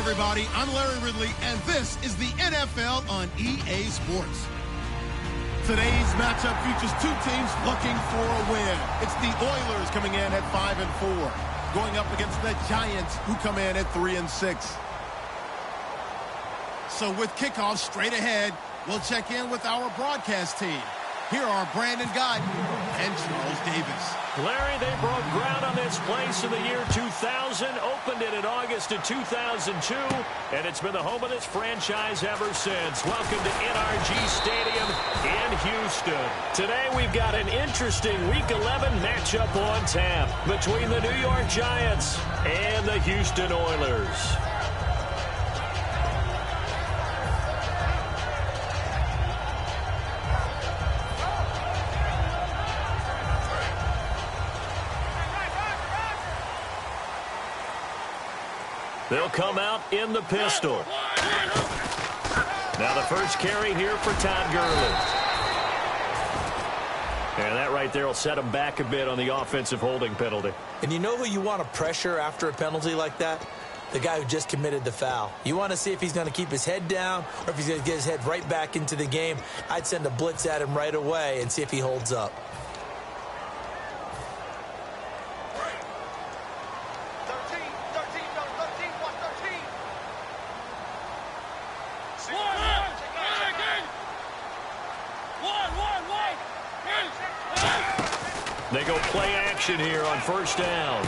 everybody. I'm Larry Ridley, and this is the NFL on EA Sports. Today's matchup features two teams looking for a win. It's the Oilers coming in at 5-4, going up against the Giants, who come in at 3-6. So with kickoff straight ahead, we'll check in with our broadcast team. Here are Brandon Gott and Charles Davis. Larry, they broke ground on this place in the year 2000, opened it in August of 2002, and it's been the home of this franchise ever since. Welcome to NRG Stadium in Houston. Today we've got an interesting Week 11 matchup on tap between the New York Giants and the Houston Oilers. They'll come out in the pistol. Now the first carry here for Todd Gurley. And that right there will set him back a bit on the offensive holding penalty. And you know who you want to pressure after a penalty like that? The guy who just committed the foul. You want to see if he's going to keep his head down or if he's going to get his head right back into the game. I'd send a blitz at him right away and see if he holds up. They go play action here on first down.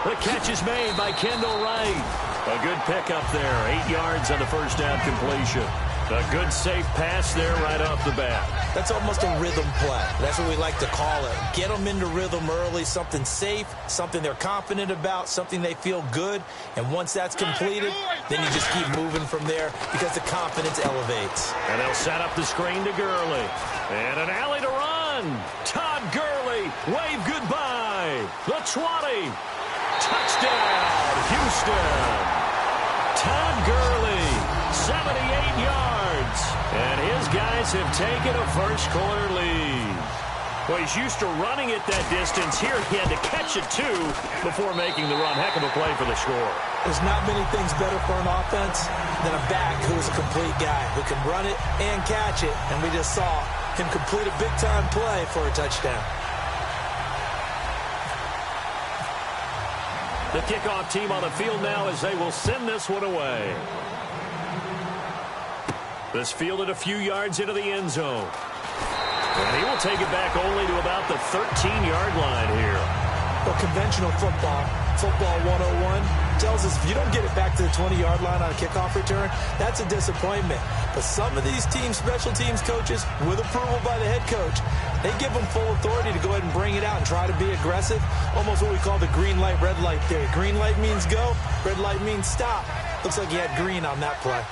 The catch is made by Kendall Wright. A good pickup there. 8 yards on the first down completion. A good safe pass there right off the bat. That's almost a rhythm play. That's what we like to call it. Get them into rhythm early, something safe, something they're confident about, something they feel good. And once that's completed, then you just keep moving from there because the confidence elevates. And they'll set up the screen to Gurley. And an alley to run. Todd Gurley, wave goodbye. The 20. Touchdown, Houston. Todd Gurley, 78 yards. And his guys have taken a first-quarter lead. Well, he's used to running it that distance. Here he had to catch it, too, before making the run. Heck of a play for the score. There's not many things better for an offense than a back who is a complete guy who can run it and catch it. And we just saw him complete a big-time play for a touchdown. The kickoff team on the field now as they will send this one away. This fielded a few yards into the end zone. And he will take it back only to about the 13-yard line here. Well, conventional football 101, tells us if you don't get it back to the 20-yard line on a kickoff return, that's a disappointment. But some of these teams, special teams coaches, with approval by the head coach, they give them full authority to go ahead and bring it out and try to be aggressive. Almost what we call the green light, red light theory. Green light means go, red light means stop. Looks like he had green on that play.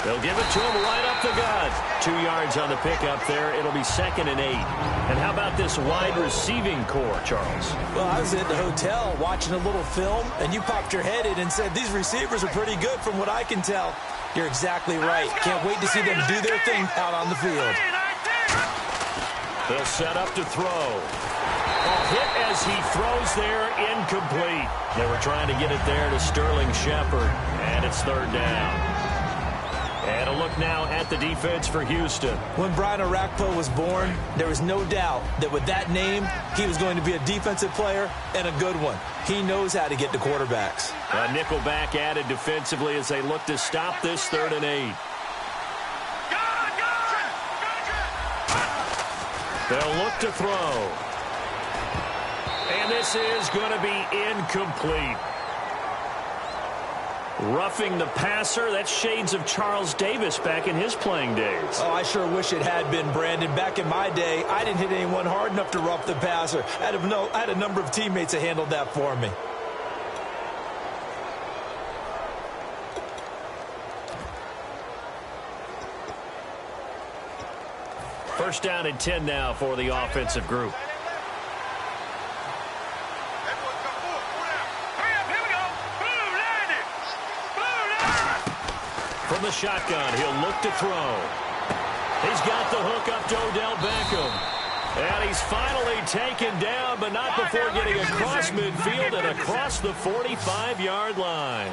They'll give it to him right up the gut. 2 yards on the pickup there. It'll be 2nd and 8. And how about this wide receiving core, Charles? Well, I was at the hotel watching a little film, and you popped your head in and said, these receivers are pretty good from what I can tell. You're exactly right. Can't wait to see them do their thing out on the field. They'll set up to throw. Hit as he throws there, incomplete. They were trying to get it there to Sterling Shepard, and it's 3rd down. And a look now at the defense for Houston. When Brian Orakpo was born, there was no doubt that with that name, he was going to be a defensive player and a good one. He knows how to get to quarterbacks. A nickel back added defensively as they look to stop this 3rd and 8. They'll look to throw. And this is going to be incomplete. Roughing the passer, that's shades of Charles Davis back in his playing days. Oh, I sure wish it had been, Brandon. Back in my day, I didn't hit anyone hard enough to rough the passer. I had a number of teammates that handled that for me. First down and 10 now for the offensive group. From the shotgun, he'll look to throw. He's got the hook up to Odell Beckham. he's finally taken down, but not before getting across midfield and across the 45-yard line.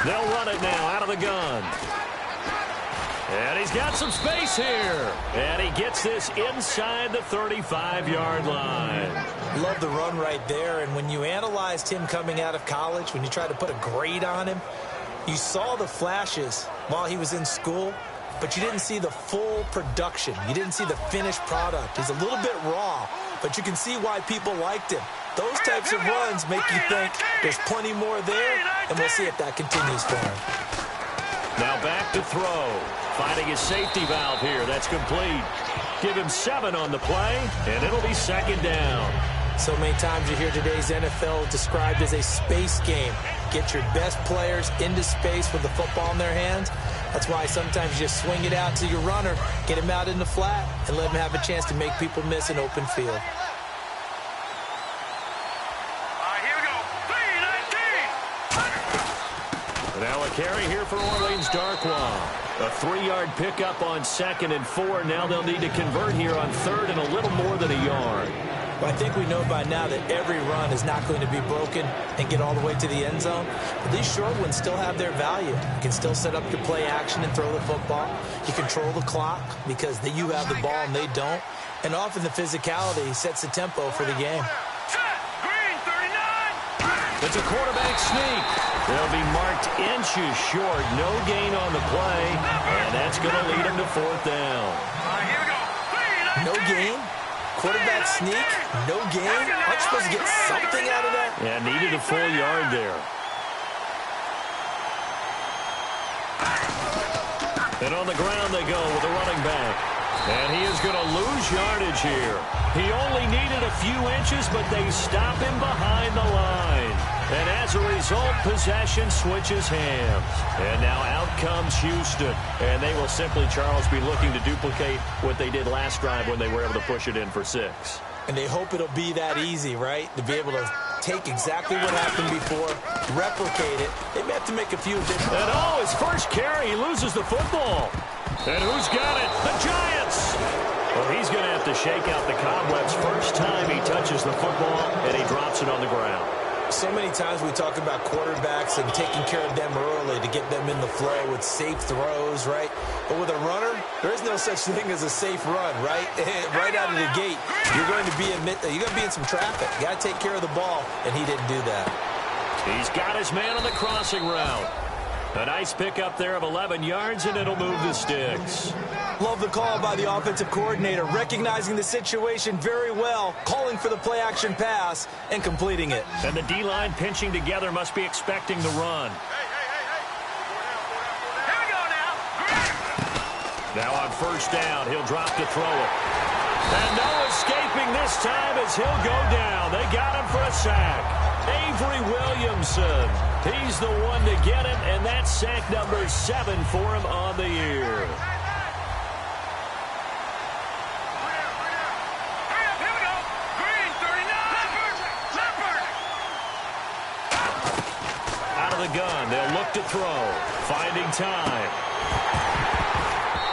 They'll run it now out of the gun. And he's got some space here. And he gets this inside the 35-yard line. Love the run right there. And when you analyzed him coming out of college, when you tried to put a grade on him, you saw the flashes while he was in school, but you didn't see the full production. You didn't see the finished product. He's a little bit raw, but you can see why people liked him. Those types of runs make you think there's plenty more there, and we'll see if that continues for him. Now back to throw. Finding his safety valve here. That's complete. Give him 7 on the play, and it'll be second down. So many times you hear today's NFL described as a space game. Get your best players into space with the football in their hands. That's why sometimes you just swing it out to your runner, get him out in the flat, and let him have a chance to make people miss an open field. Now a carry here for Orleans Darkwa. A 3-yard pickup on 2nd and 4. Now they'll need to convert here on 3rd and a little more than a yard. Well, I think we know by now that every run is not going to be broken and get all the way to the end zone. But these short ones still have their value. You can still set up your play action and throw the football. You control the clock because you have the ball and they don't. And often the physicality sets the tempo for the game. It's a quarterback sneak. They'll be marked inches short. No gain on the play. And that's going to lead them to 4th down. No gain? Quarterback sneak? No gain? Aren't you supposed to get something out of that? Yeah, needed a full yard there. And on the ground they go with a running back. And he is going to lose yardage here. He only needed a few inches, but they stop him behind the line. And as a result, possession switches hands. And now out comes Houston. And they will simply, Charles, be looking to duplicate what they did last drive when they were able to push it in for 6. And they hope it'll be that easy, right? To be able to take exactly what happened before, replicate it. They may have to make a few additional. And his first carry, he loses the football. And who's got it? The Giants! Well, he's going to have to shake out the cobwebs first time he touches the football, and he drops it on the ground. So many times we talk about quarterbacks and taking care of them early to get them in the flow with safe throws, right? But with a runner, there is no such thing as a safe run, right? Right out of the gate, you're going to be in some traffic. You got to take care of the ball, and he didn't do that. He's got his man on the crossing route. A nice pickup there of 11 yards, and it'll move the sticks. Love the call by the offensive coordinator, recognizing the situation very well, calling for the play-action pass, and completing it. And the D-line pinching together must be expecting the run. Here we go now. Now on first down, he'll drop to throw it. And no escaping this time as he'll go down. They got him for a sack. Avery Williamson. He's the one to get him, and that's sack number 7 for him on the year. Out of the gun, they'll look to throw. Finding time.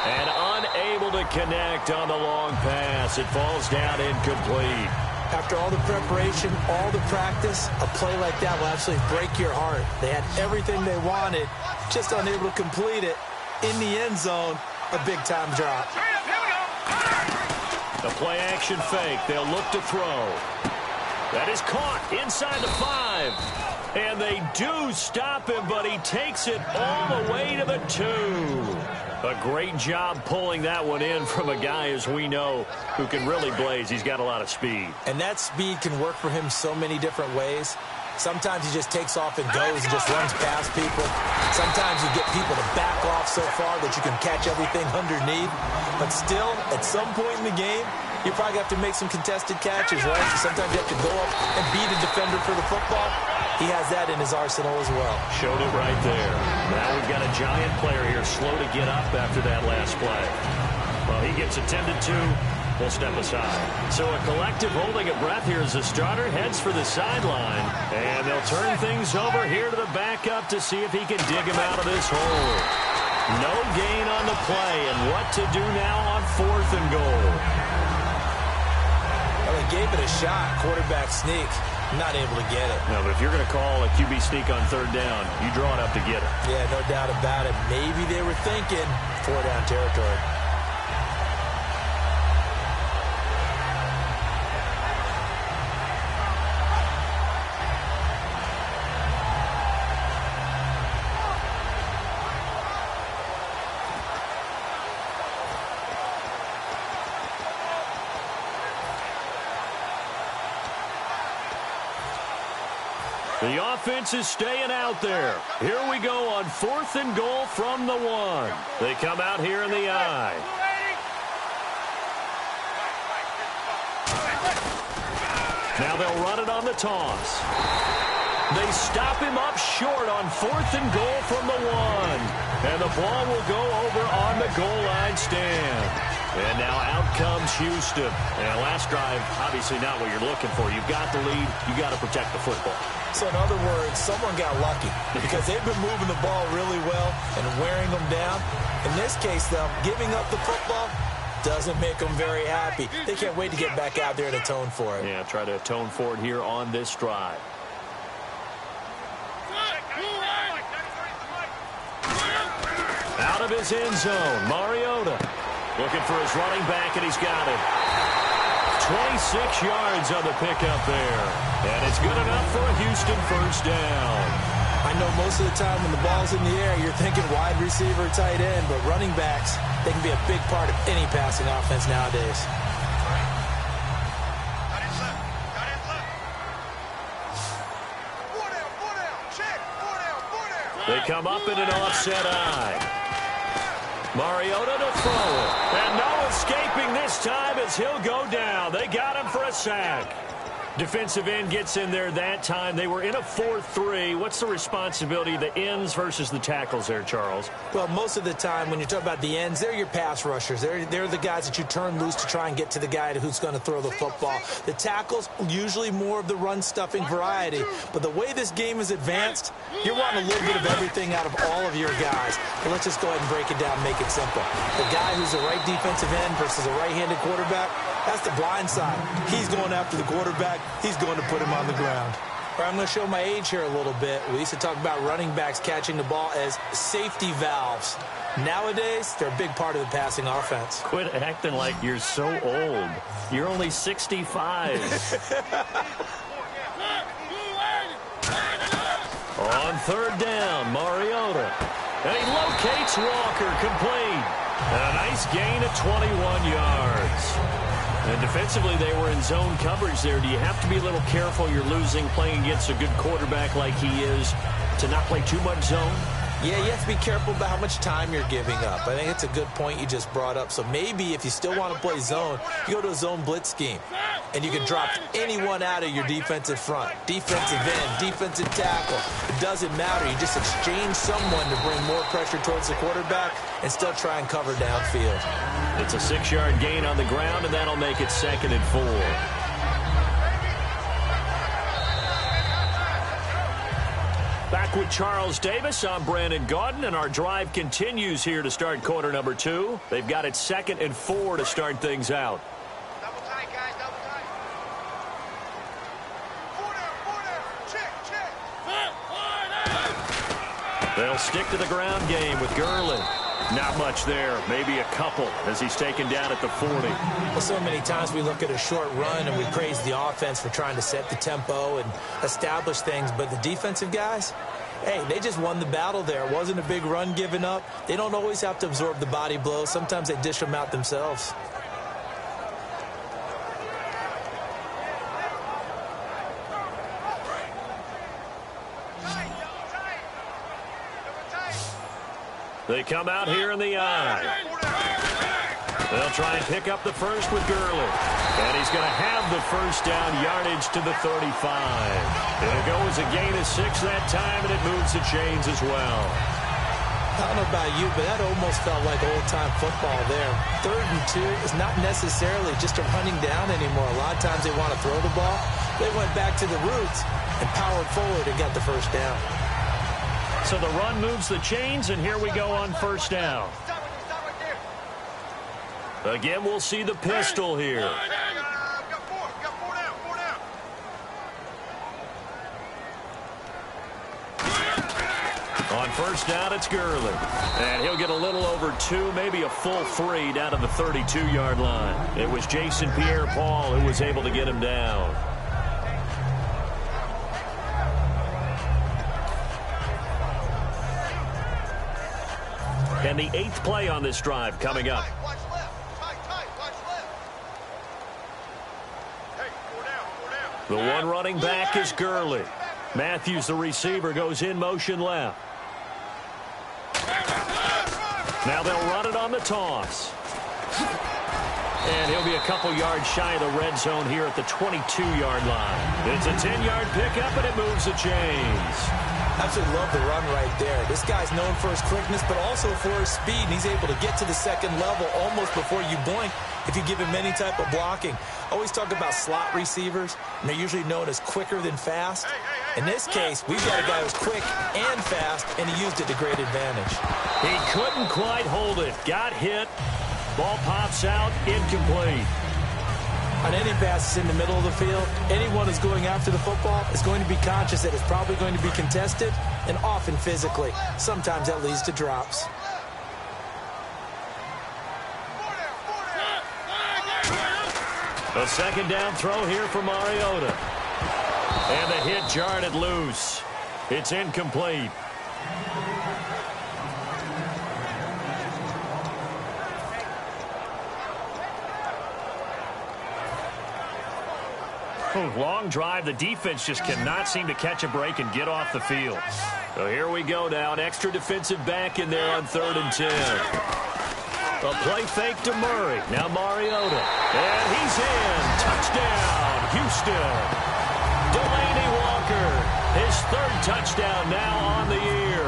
And unable to connect on the long pass. It falls down incomplete. After all the preparation, all the practice, a play like that will absolutely break your heart. They had everything they wanted, just unable to complete it. In the end zone, a big-time drop. The play-action fake. They'll look to throw. That is caught inside the 5. And they do stop him, but he takes it all the way to the 2. A great job pulling that one in from a guy, as we know, who can really blaze. He's got a lot of speed. And that speed can work for him so many different ways. Sometimes he just takes off and goes and just runs past people. Sometimes you get people to back off so far that you can catch everything underneath. But still, at some point in the game, you probably have to make some contested catches, right? Sometimes you have to go up and beat a defender for the football. He has that in his arsenal as well. Showed it right there. Now we've got a giant player here slow to get up after that last play. Well, he gets attended to. We'll step aside. So a collective holding of breath here as the starter heads for the sideline. And they'll turn things over here to the backup to see if he can dig him out of this hole. No gain on the play, and what to do now on 4th and goal. Well, they gave it a shot. Quarterback sneak. Not able to get it. No, but if you're going to call a QB sneak on 3rd down, you draw it up to get it. Yeah, no doubt about it. Maybe they were thinking 4-down territory. The offense is staying out there. Here we go on 4th and goal from the 1. They come out here in the I. Now they'll run it on the toss. They stop him up short on 4th and goal from the 1. And the ball will go over on the goal line stand. And now out comes Houston. And last drive, obviously not what you're looking for. You've got the lead. You've got to protect the football. So in other words, someone got lucky because they've been moving the ball really well and wearing them down. In this case, though, giving up the football doesn't make them very happy. They can't wait to get back out there and atone for it. Yeah, try to atone for it here on this drive. Out of his end zone, Mariota looking for his running back, and he's got it. 26 yards on the pickup there. And it's good enough for a Houston first down. I know most of the time when the ball's in the air, you're thinking wide receiver, tight end, but running backs, they can be a big part of any passing offense nowadays. They come up in an offset eye. Mariota to throw it. And no escaping this time as he'll go down. They got him for a sack. Defensive end gets in there that time. They were in a 4-3. What's the responsibility of the ends versus the tackles there, Charles? Well, most of the time when you talk about the ends, they're your pass rushers. They're the guys that you turn loose to try and get to the guy who's going to throw the football. The tackles, usually more of the run-stuffing variety. But the way this game is advanced, you're wanting a little bit of everything out of all of your guys. But let's just go ahead and break it down, make it simple. The guy who's a right defensive end versus a right-handed quarterback, that's the blind side. He's going after the quarterback. He's going to put him on the ground. I'm going to show my age here a little bit. We used to talk about running backs catching the ball as safety valves. Nowadays, they're a big part of the passing offense. Quit acting like you're so old. You're only 65. On 3rd down, Mariota. And he locates Walker, complete. And a nice gain of 21 yards. And defensively, they were in zone coverage there. Do you have to be a little careful? You're losing, playing against a good quarterback like he is, to not play too much zone? Yeah, you have to be careful about how much time you're giving up. I think it's a good point you just brought up. So maybe if you still want to play zone, you go to a zone blitz scheme. And you can drop anyone out of your defensive front. Defensive end, defensive tackle. It doesn't matter. You just exchange someone to bring more pressure towards the quarterback and still try and cover downfield. It's a 6-yard gain on the ground, and that'll make it 2nd and 4. Back with Charles Davis, I'm Brandon Gaudin, and our drive continues here to start quarter number 2. They've got it 2nd and 4 to start things out. Double tight, guys, double tight. 4 down, check. They'll stick to the ground game with Gurley. Not much there, maybe a couple as he's taken down at the 40. Well, so many times we look at a short run and we praise the offense for trying to set the tempo and establish things, but the defensive guys, hey, they just won the battle there. It wasn't a big run given up. They don't always have to absorb the body blows. Sometimes they dish them out themselves. They come out here in the I. They'll try and pick up the first with Gurley. And he's going to have the first down, yardage to the 35. It'll go as a gain of 6 that time, and it moves the chains as well. I don't know about you, but that almost felt like old-time football there. 3rd and 2 is not necessarily just a running down anymore. A lot of times they want to throw the ball. They went back to the roots and powered forward and got the first down. So the run moves the chains, and here we go on first down. Again, we'll see the pistol here. Got four down. On first down, it's Gurley. And he'll get a little over 2, maybe a full 3 down to the 32-yard line. It was Jason Pierre-Paul who was able to get him down. And the 8th play on this drive coming up. Watch left. Tight. Watch left. Hey, four down. The one running back is Gurley. Matthews, the receiver, goes in motion left. Now they'll run it on the toss. And he'll be a couple yards shy of the red zone here at the 22-yard line. It's a 10-yard pickup, and it moves the chains. Absolutely love the run right there. This guy's known for his quickness, but also for his speed. And he's able to get to the second level almost before you blink if you give him any type of blocking. I always talk about slot receivers, and they're usually known as quicker than fast. In this case, we've got a guy who's quick and fast, and he used it to great advantage. He couldn't quite hold it. Got hit. Ball pops out, incomplete. On any passes in the middle of the field, anyone who's going after the football is going to be conscious that it's probably going to be contested, and often physically. Sometimes that leads to drops. A second down throw here for Mariota. And the hit jarred it loose. It's incomplete. Long drive. The defense just cannot seem to catch a break and get off the field. So here we go now. An extra defensive back in there on 3rd and 10. A play fake to Murray. Now Mariota. And he's in. Touchdown, Houston. Delaney Walker. His 3rd touchdown now on the year.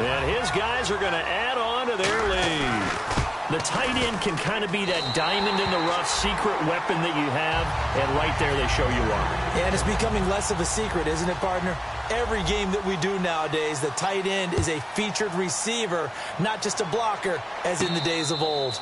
And his guys are going to add on to their lead. The tight end can kind of be that diamond in the rough secret weapon that you have, and right there they show you why. And it's becoming less of a secret, isn't it, partner? Every game that we do nowadays, the tight end is a featured receiver, not just a blocker, as in the days of old.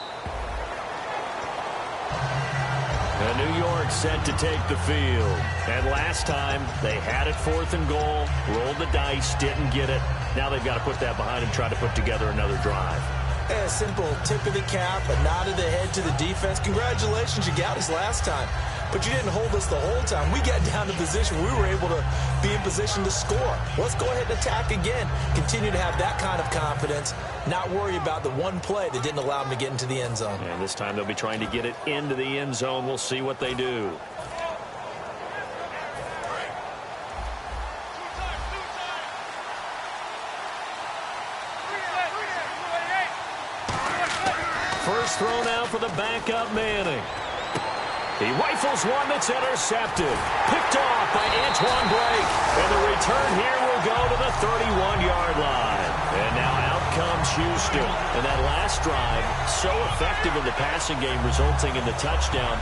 And New York set to take the field. And last time, they had it 4th and goal, rolled the dice, didn't get it. Now they've got to put that behind and try to put together another drive. A simple tip of the cap, a nod of the head to the defense. Congratulations, you got us last time. But you didn't hold us the whole time. We got down to position. We were able to be in position to score. Let's go ahead and attack again. Continue to have that kind of confidence. Not worry about the one play that didn't allow them to get into the end zone. And this time they'll be trying to get it into the end zone. We'll see what they do. First throw now for the backup Manning. He rifles one that's intercepted. Picked off by Antoine Blake. And the return here will go to the 31-yard line. And now out comes Houston. And that last drive, so effective in the passing game, resulting in the touchdown.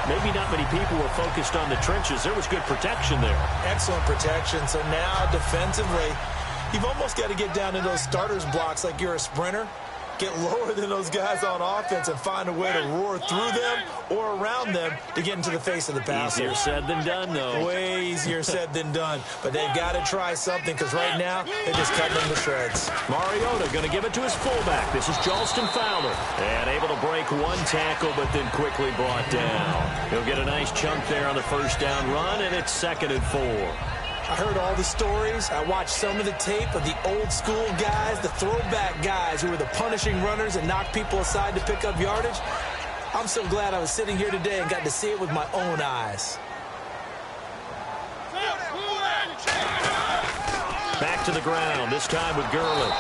Maybe not many people were focused on the trenches. There was good protection there. Excellent protection. So now defensively, you've almost got to get down to those starters blocks like you're a sprinter. Get lower than those guys on offense and find a way to roar through them or around them to get into the face of the passer. Easier said than done, though. Way easier said than done. But they've got to try something because right now they're just cutting them to shreds. Mariota going to give it to his fullback. This is Jalston Fowler. And able to break one tackle, but then quickly brought down. He'll get a nice chunk there on the first down run, and it's 2nd and 4. I heard all the stories. I watched some of the tape of the old school guys, the throwback guys who were the punishing runners and knocked people aside to pick up yardage. I'm so glad I was sitting here today and got to see it with my own eyes. Back to the ground, this time with Gurley.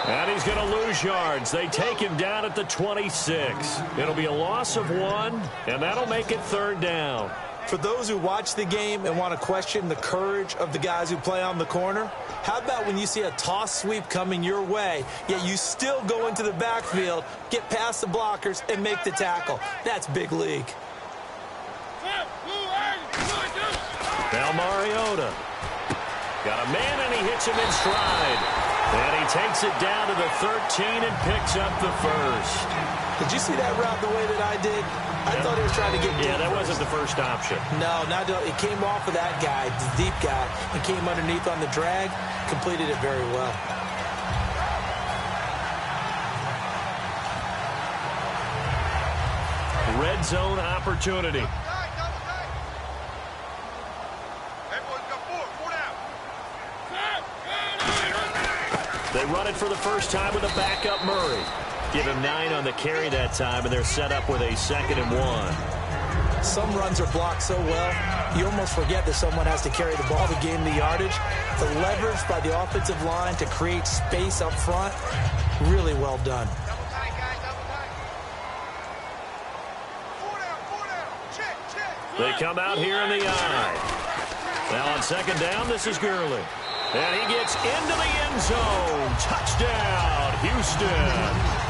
And he's going to lose yards. They take him down at the 26. It'll be a loss of 1, and that'll make it 3rd down. For those who watch the game and want to question the courage of the guys who play on the corner, how about when you see a toss sweep coming your way, yet you still go into the backfield, get past the blockers, and make the tackle? That's big league. Now Mariota. Got a man, and he hits him in stride. And he takes it down to the 13 and picks up the first. Did you see that route the way that I did? I thought he was trying to get deep. Yeah, that wasn't the first option. No, it came off of that guy, the deep guy, and came underneath on the drag, completed it very well. Red zone opportunity. Everyone's got four down. They run it for the first time with a backup Murray. Give him 9 on the carry that time, and they're set up with a 2nd and 1. Some runs are blocked so well, you almost forget that someone has to carry the ball to gain the yardage. The leverage by the offensive line to create space up front, really well done. Double tight, guys, double tight. Four down. Check. They come out here in the eye. Now on 2nd down, this is Gurley. And he gets into the end zone. Touchdown, Houston.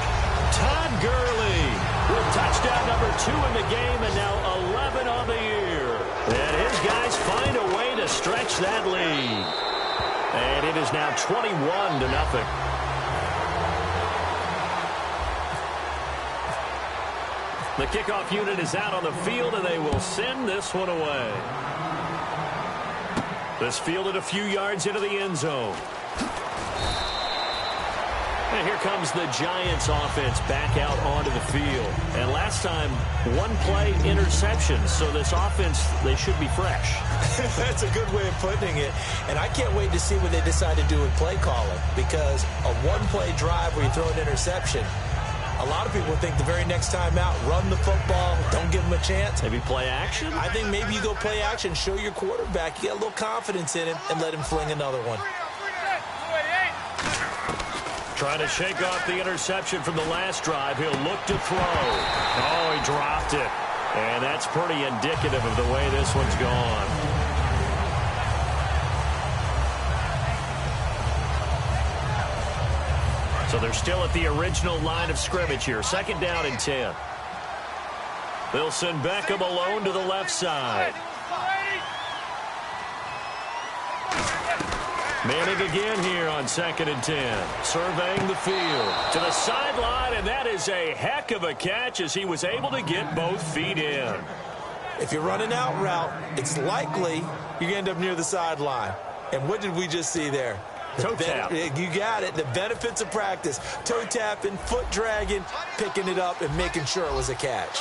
Todd Gurley with touchdown number 2 in the game and now 11 on the year. And his guys find a way to stretch that lead. And it is now 21-0. The kickoff unit is out on the field, and they will send this one away. This fielded a few yards into the end zone. And here comes the Giants offense back out onto the field. And last time, 1-play interception. So this offense, they should be fresh. That's a good way of putting it. And I can't wait to see what they decide to do with play calling. Because a 1-play drive where you throw an interception, a lot of people think the very next time out, run the football, don't give them a chance. Maybe play action? I think maybe you go play action, show your quarterback, you get a little confidence in him, and let him fling another one. Trying to shake off the interception from the last drive. He'll look to throw. Oh, he dropped it. And that's pretty indicative of the way this one's gone. So they're still at the original line of scrimmage here. 2nd down and 10. They'll send Beckham alone to the left side. Manning again here on 2nd and 10. Surveying the field to the sideline, and that is a heck of a catch as he was able to get both feet in. If you're running out route, it's likely you're going to end up near the sideline. And what did we just see there? Toe tap. You got it. The benefits of practice. Toe tapping, foot dragging, picking it up, and making sure it was a catch.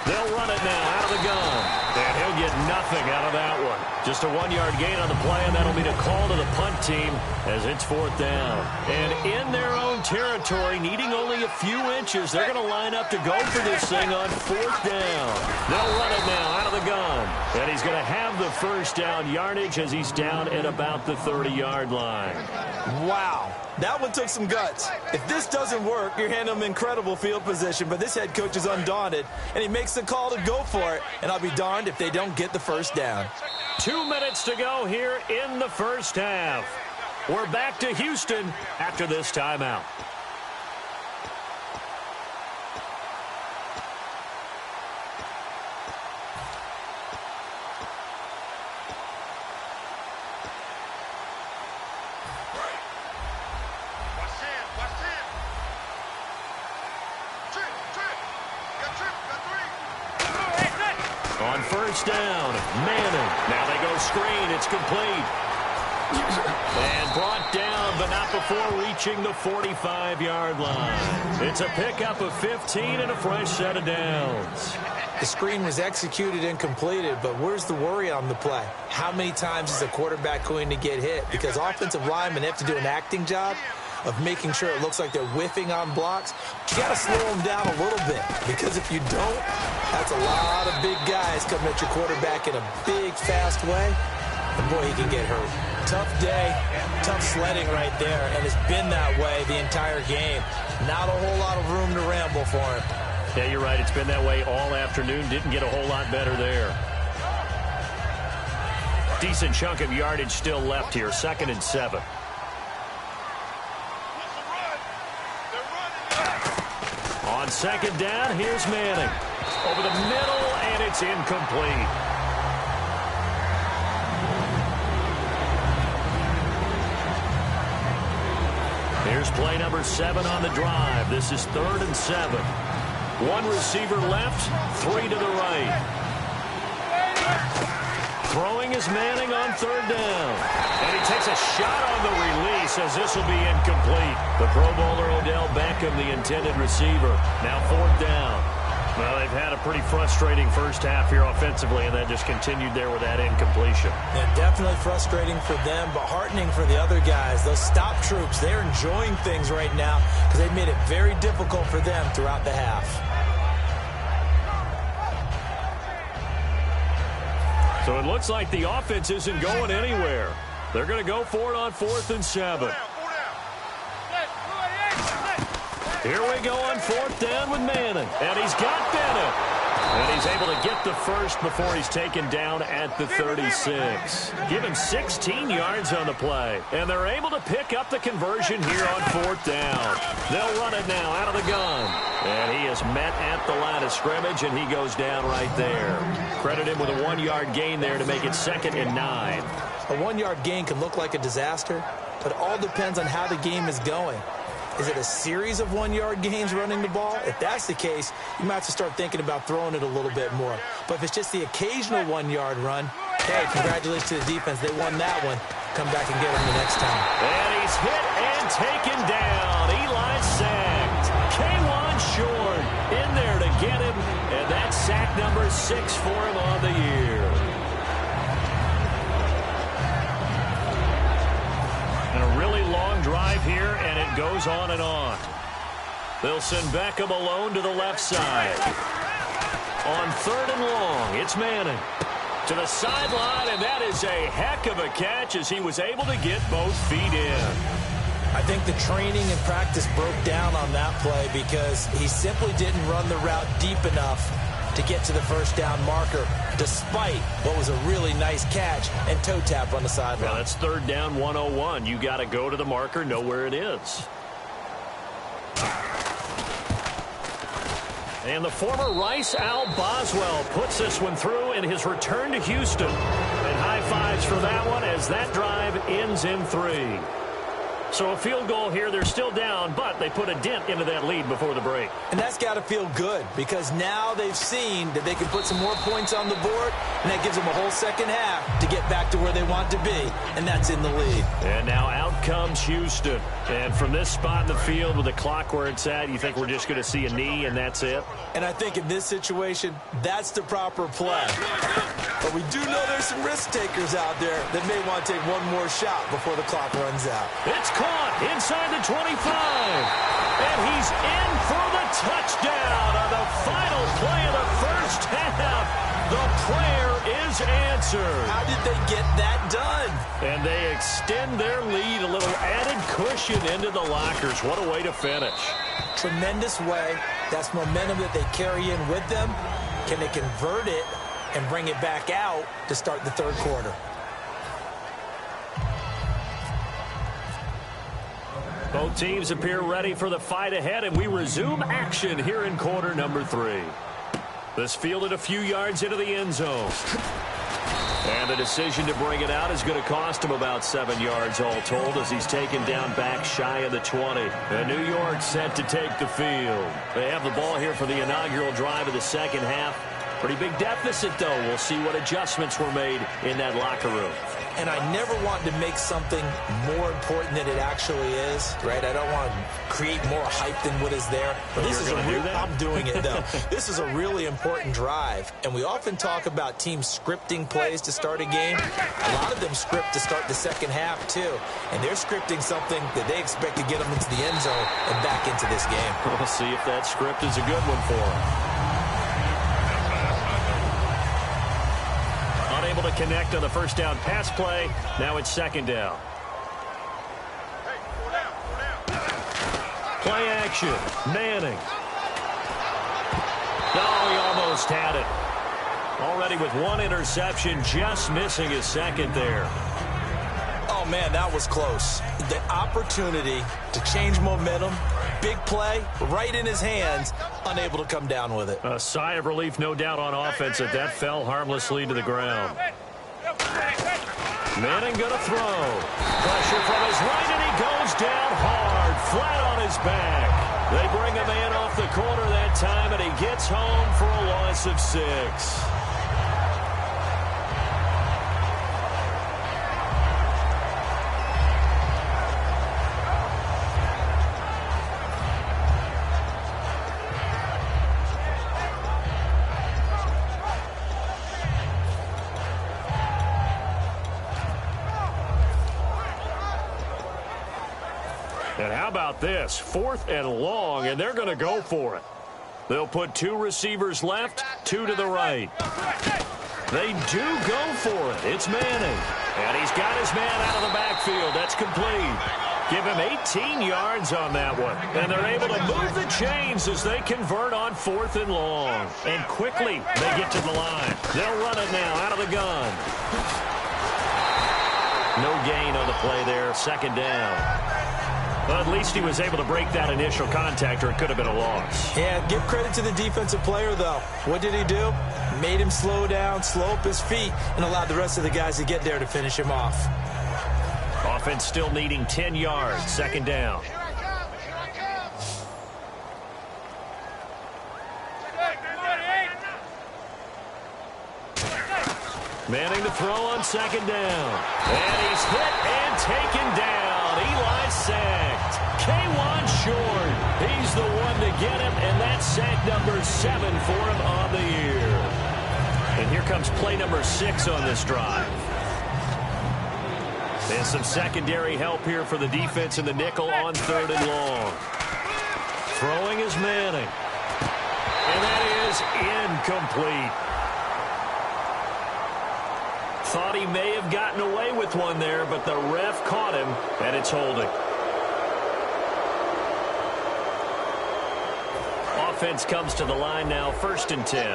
They'll run it now out of the gun. And he'll get nothing out of that one. Just a 1-yard gain on the play, and that'll be a call to the punt team as it's 4th down. And in their own territory, needing only a few inches, they're going to line up to go for this thing on 4th down. They'll run it now out of the gun. And he's going to have the first down yardage as he's down at about the 30-yard line. Wow. That one took some guts. If this doesn't work, you're handing them incredible field position, but this head coach is undaunted, and he makes the call to go for it, and I'll be darned if they don't get the first down. 2 minutes to go here in the first half. We're back to Houston after this timeout. On 1st down, Manning. Now they go screen. It's complete. And brought down, but not before reaching the 45-yard line. It's a pickup of 15 and a fresh set of downs. The screen was executed and completed, but where's the worry on the play? How many times is a quarterback going to get hit? Because offensive linemen have to do an acting job of making sure it looks like they're whiffing on blocks. You got to slow them down a little bit, because if you don't, that's a lot of big guys coming at your quarterback in a big, fast way. And boy, he can get hurt. Tough day, tough sledding right there, and it's been that way the entire game. Not a whole lot of room to ramble for him. Yeah, you're right. It's been that way all afternoon. Didn't get a whole lot better there. Decent chunk of yardage still left here. 2nd and 7. On 2nd down, here's Manning. Over the middle, and it's incomplete. Here's play number 7 on the drive. This is 3rd and 7. One receiver left, 3 to the right. Throwing is Manning on 3rd down. And he takes a shot on the release as this will be incomplete. The Pro Bowler Odell Beckham, the intended receiver. Now 4th down. Well, they've had a pretty frustrating first half here offensively, and then just continued there with that incompletion. Yeah, definitely frustrating for them, but heartening for the other guys. Those stop troops, they're enjoying things right now because they've made it very difficult for them throughout the half. So it looks like the offense isn't going anywhere. They're going to go for it on 4th and 7. Here we go on 4th down with Manning. And he's got Bennett. And he's able to get the first before he's taken down at the 36. Give him 16 yards on the play. And they're able to pick up the conversion here on 4th down. They'll run it now out of the gun. And he is met at the line of scrimmage, and he goes down right there. Credit him with a 1-yard gain there to make it 2nd and 9. A 1-yard gain can look like a disaster, but it all depends on how the game is going. Is it a series of 1-yard gains running the ball? If that's the case, you might have to start thinking about throwing it a little bit more. But if it's just the occasional 1-yard run, hey, congratulations to the defense. They won that one. Come back and get them the next time. And he's hit and taken down. Eli sacked. K1 short in there to get him. And that's sack number 6 for him on the year. And a really long drive here, and it goes on and on. They'll send Beckham alone to the left side. On 3rd and long, it's Manning to the sideline, and that is a heck of a catch as he was able to get both feet in. I think the training and practice broke down on that play because he simply didn't run the route deep enough to get to the first down marker, despite what was a really nice catch and toe tap on the sideline. Well, that's 3rd down 101. You got to go to the marker, know where it is. And the former Rice Al Boswell puts this one through in his return to Houston. And high fives for that one as that drive ends in 3. So a field goal here. They're still down, but they put a dent into that lead before the break. And that's got to feel good because now they've seen that they can put some more points on the board, and that gives them a whole second half to get back to where they want to be, and that's in the lead. And now out comes Houston. And from this spot in the field with the clock where it's at, you think we're just going to see a knee and that's it? And I think in this situation, that's the proper play. But we do know there's some risk takers out there that may want to take one more shot before the clock runs out. It's caught inside the 25. And he's in for the touchdown on the final play of the first half. The prayer is answered. How did they get that done? And they extend their lead, a little added cushion into the lockers. What a way to finish. Tremendous way. That's momentum that they carry in with them. Can they convert it and bring it back out to start the 3rd quarter? Both teams appear ready for the fight ahead, and we resume action here in quarter number 3. This fielded a few yards into the end zone. And the decision to bring it out is going to cost him about 7 yards all told as he's taken down back shy of the 20. And New York set to take the field. They have the ball here for the inaugural drive of the second half. Pretty big deficit, though. We'll see what adjustments were made in that locker room. And I never want to make something more important than it actually is, right? I don't want to create more hype than what is there. But this is I'm doing it, though. This is a really important drive. And we often talk about teams scripting plays to start a game. A lot of them script to start the second half, too. And they're scripting something that they expect to get them into the end zone and back into this game. We'll see if that script is a good one for them. Able to connect on the first down pass play. Now it's 2nd down. Play action. Manning. Oh, he almost had it. Already with 1 interception, just missing his 2nd there. Oh, man, that was close. The opportunity to change momentum, big play, right in his hands, unable to come down with it. A sigh of relief, no doubt, on offense that that fell harmlessly to the ground. Manning going to throw. Pressure from his right, and he goes down hard. is back. They bring a man off the corner that time, and he gets home for a loss of 6. And how about this? 4th and long, and they're going to go for it. They'll put 2 receivers left, 2 to the right. They do go for it. It's Manning. And he's got his man out of the backfield. That's complete. Give him 18 yards on that one. And they're able to move the chains as they convert on 4th and long. And quickly, they get to the line. They'll run it now out of the gun. No gain on the play there. 2nd down. Well, at least he was able to break that initial contact, or it could have been a loss. Yeah, give credit to the defensive player, though. What did he do? Made him slow down, slow up his feet, and allowed the rest of the guys to get there to finish him off. Offense still needing 10 yards. 2nd down. Manning to throw on 2nd down. And he's hit and taken down. Eli sacked. K1 short. He's the one to get him, and that's sack number 7 for him on the year. And here comes play number 6 on this drive. And some secondary help here for the defense in the nickel on 3rd and long. Throwing is Manning. And that is incomplete. Thought he may have gotten away with one there, but the ref caught him, and it's holding. Offense comes to the line now, 1st and 10.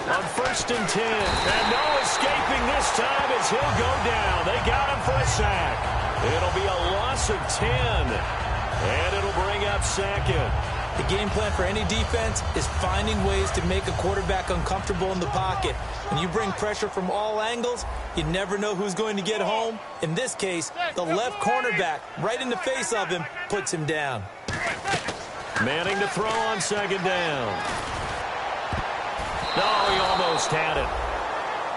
On 1st and 10, and no escaping this time as he'll go down. They got him for a sack. It'll be a loss of 10, and it'll bring up 2nd. The game plan for any defense is finding ways to make a quarterback uncomfortable in the pocket. When you bring pressure from all angles, you never know who's going to get home. In this case, the left cornerback, right in the face of him, puts him down. Manning to throw on 2nd down. No, he almost had it.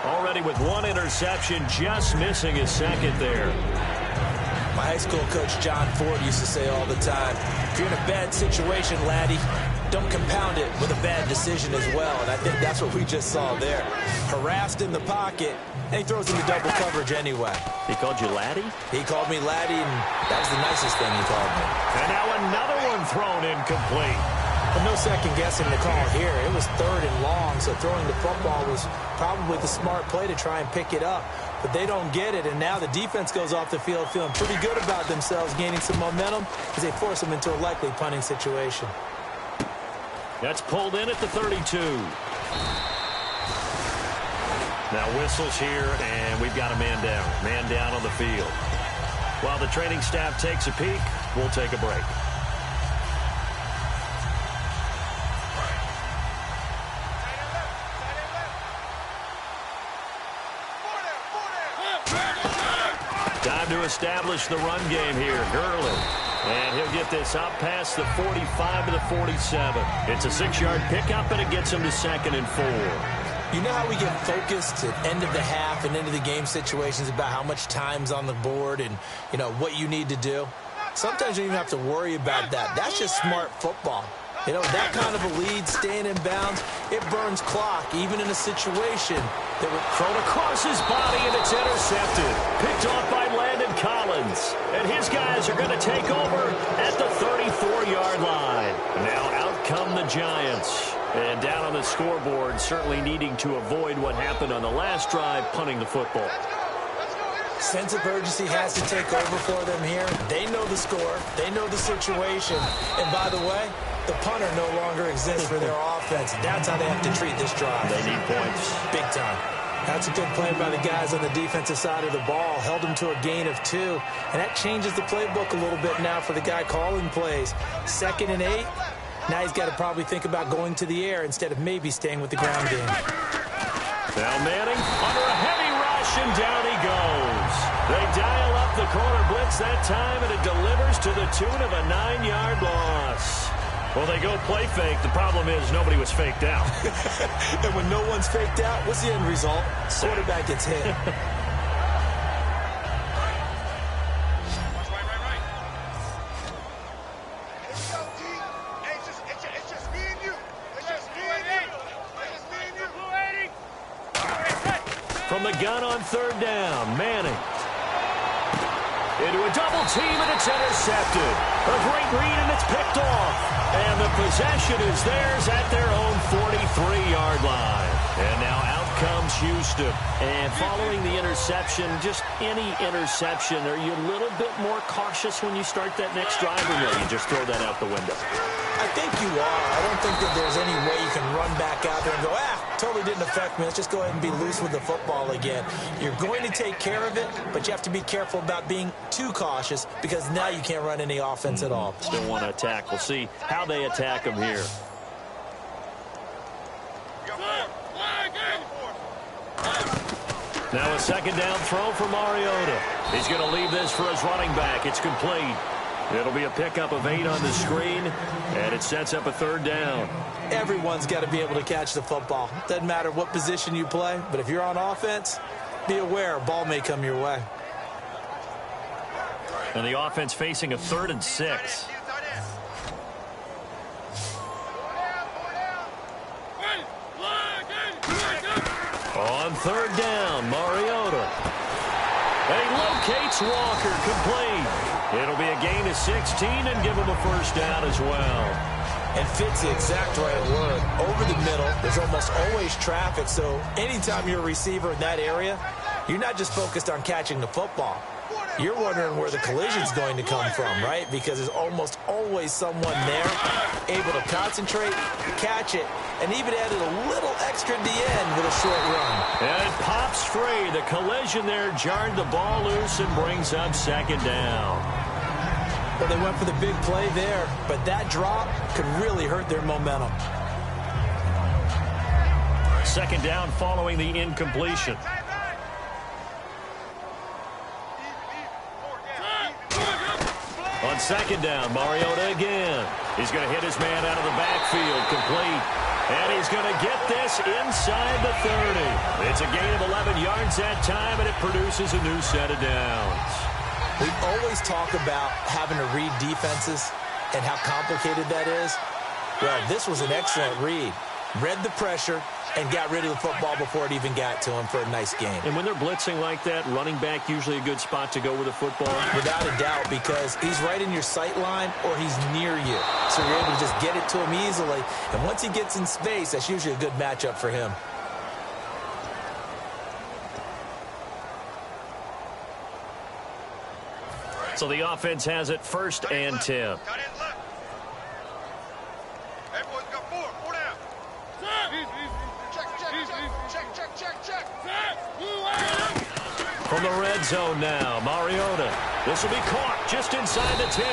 Already with 1 interception, just missing his 2nd there. My high school coach, John Ford, used to say all the time, if you're in a bad situation, laddie, don't compound it with a bad decision as well. And I think that's what we just saw there. Harassed in the pocket, and he throws into double coverage anyway. He called you laddie? He called me laddie, and that was the nicest thing he called me. And now another one thrown incomplete. But no second-guessing the call here. It was 3rd and long, so throwing the football was probably the smart play to try and pick it up. But they don't get it, and now the defense goes off the field feeling pretty good about themselves, gaining some momentum as they force them into a likely punting situation. That's pulled in at the 32. Now whistles here, and we've got a man down. Man down on the field. While the training staff takes a peek, we'll take a break. Time to establish the run game here. Gurley. And he'll get this up past the 45 to the 47. It's a 6-yard pickup, and it gets him to 2nd and 4. You know how we get focused at end of the half and end of the game situations about how much time's on the board and, you know, what you need to do? Sometimes you don't even have to worry about that. That's just smart football. You know, that kind of a lead, staying in bounds, it burns clock, even in a situation that would thrown across his body, and it's intercepted. Picked off by Landon Collins. And his guys are going to take over at the 34-yard line. Now out come the Giants. And down on the scoreboard, certainly needing to avoid what happened on the last drive, punting the football. Sense of urgency has to take over for them here. They know the score. They know the situation. And by the way, the punter no longer exists for their offense. That's how they have to treat this drive. They need points. Big time. That's a good play by the guys on the defensive side of the ball. Held them to a gain of 2. And that changes the playbook a little bit now for the guy calling plays. 2nd and 8. Now he's got to probably think about going to the air instead of maybe staying with the ground game. Now Manning under a heavy rush, and down he goes. They dial up the corner blitz that time, and it delivers to the tune of a 9-yard loss. Well, they go play fake. The problem is nobody was faked out. And when no one's faked out, what's the end result? Quarterback gets hit. Watch right. Here we go, D. Hey, it's just me and you. It's just me and you. It's just me and you. From the gun on third down, Manning. Into a double team, and it's intercepted. A great read, and it's picked off. And the possession is theirs at their own 43-yard line. And now out comes Houston. And following the interception, just any interception, are you a little bit more cautious when you start that next drive, or no, you just throw that out the window? I think you are. I don't think that there's any way you can run back out there and go, totally didn't affect me. Let's just go ahead and be loose with the football again. You're going to take care of it, but you have to be careful about being too cautious because now you can't run any offense at all. Still want to attack. We'll see how they attack them here. Now a second down throw for Mariota. He's going to leave this for his running back. It's complete. It'll be a pickup of 8 on the screen, and it sets up a third down. Everyone's got to be able to catch the football. Doesn't matter what position you play, but if you're on offense, be aware a ball may come your way. And the offense facing a 3rd and 6. On third down, Mariota. And he locates Walker, complete. It'll be a gain of 16 and give him a first down as well. And fits the exact right word. Over the middle, there's almost always traffic, so anytime you're a receiver in that area, you're not just focused on catching the football. You're wondering where the collision's going to come from, right? Because there's almost always someone there able to concentrate, catch it, and even added a little extra at the end with a short run. And it pops free. The collision there jarred the ball loose and brings up second down. Well, they went for the big play there, but that drop could really hurt their momentum. Second down following the incompletion. On second down, Mariota again. He's going to hit his man out of the backfield, complete. And he's going to get this inside the 30. It's a gain of 11 yards that time, and it produces a new set of downs. We always talk about having to read defenses and how complicated that is. Well, this was an excellent read. Read the pressure and got rid of the football before it even got to him for a nice game. And when they're blitzing like that, running back usually a good spot to go with the football? Without a doubt, because he's right in your sight line or he's near you. So you're able to just get it to him easily. And once he gets in space, that's usually a good matchup for him. So the offense has it 1st and 10. Everyone's got 4 down. Check. From the red zone now, Mariota. This will be caught just inside the 10.